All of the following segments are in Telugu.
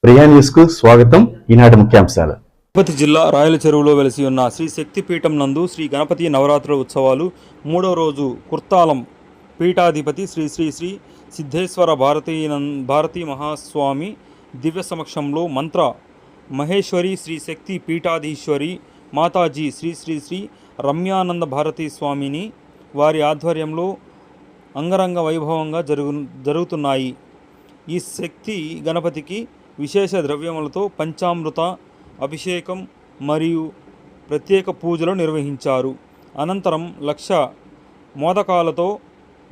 ప్రియా న్యూస్ కు స్వాగతం. ఈనాటి ముఖ్యాంశాలు. తిరుపతి జిల్లా రాయల చెరువులో వెలిసి ఉన్న శ్రీ శక్తిపీఠం నందు శ్రీ గణపతి నవరాత్రుల ఉత్సవాలు 3వ రోజు కుర్తాలం పీఠాధిపతి శ్రీ శ్రీ శ్రీ సిద్ధేశ్వర భారతీ మహాస్వామి దివ్య సమక్షంలో మంత్ర మహేశ్వరి శ్రీ శక్తి పీఠాధీశ్వరి మాతాజీ శ్రీ శ్రీ శ్రీ రమ్యానంద భారతీ స్వామిని వారి ఆధ్వర్యంలో అంగరంగ వైభవంగా జరుగుతున్నాయి. ఈ శక్తి గణపతికి విశేష ద్రవ్యములతో పంచామృత అభిషేకం మరియు ప్రత్యేక పూజలు నిర్వహించారు. అనంతరం 1,00,000 మోదకాలతో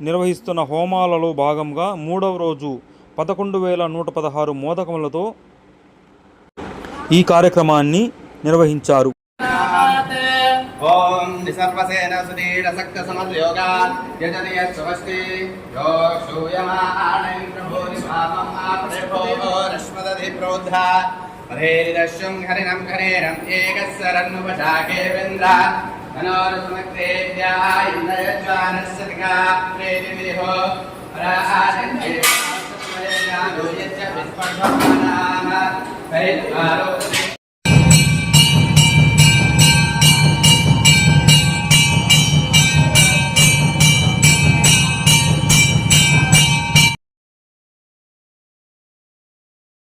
నిర్వహిస్తున్న హోమాలలో భాగంగా 3వ రోజు 11,116 మోదకములతో ఈ కార్యక్రమాన్ని నిర్వహించారు. ఓం నిసర్వసేన సుదీఢ సక్త సమద్యోగా యజతి యస్వస్తి యో శూయమానైం ప్రభోని పాపం ఆప్రేభో రశ్మదధి ప్రోద్ధ పరేరిదశ్యం హరిణం ఖరేరం ఏకస్సరన్నుపశాకే వేంద్ర తనోరసుమక్తేభ్యः ఇంద్రయజ్వానస్సతికా ప్రేతివిరిహో పరాజన్యే సమయజ్ఞానో యజ్ఞ విస్పర్ధమానాః హరిద్వారో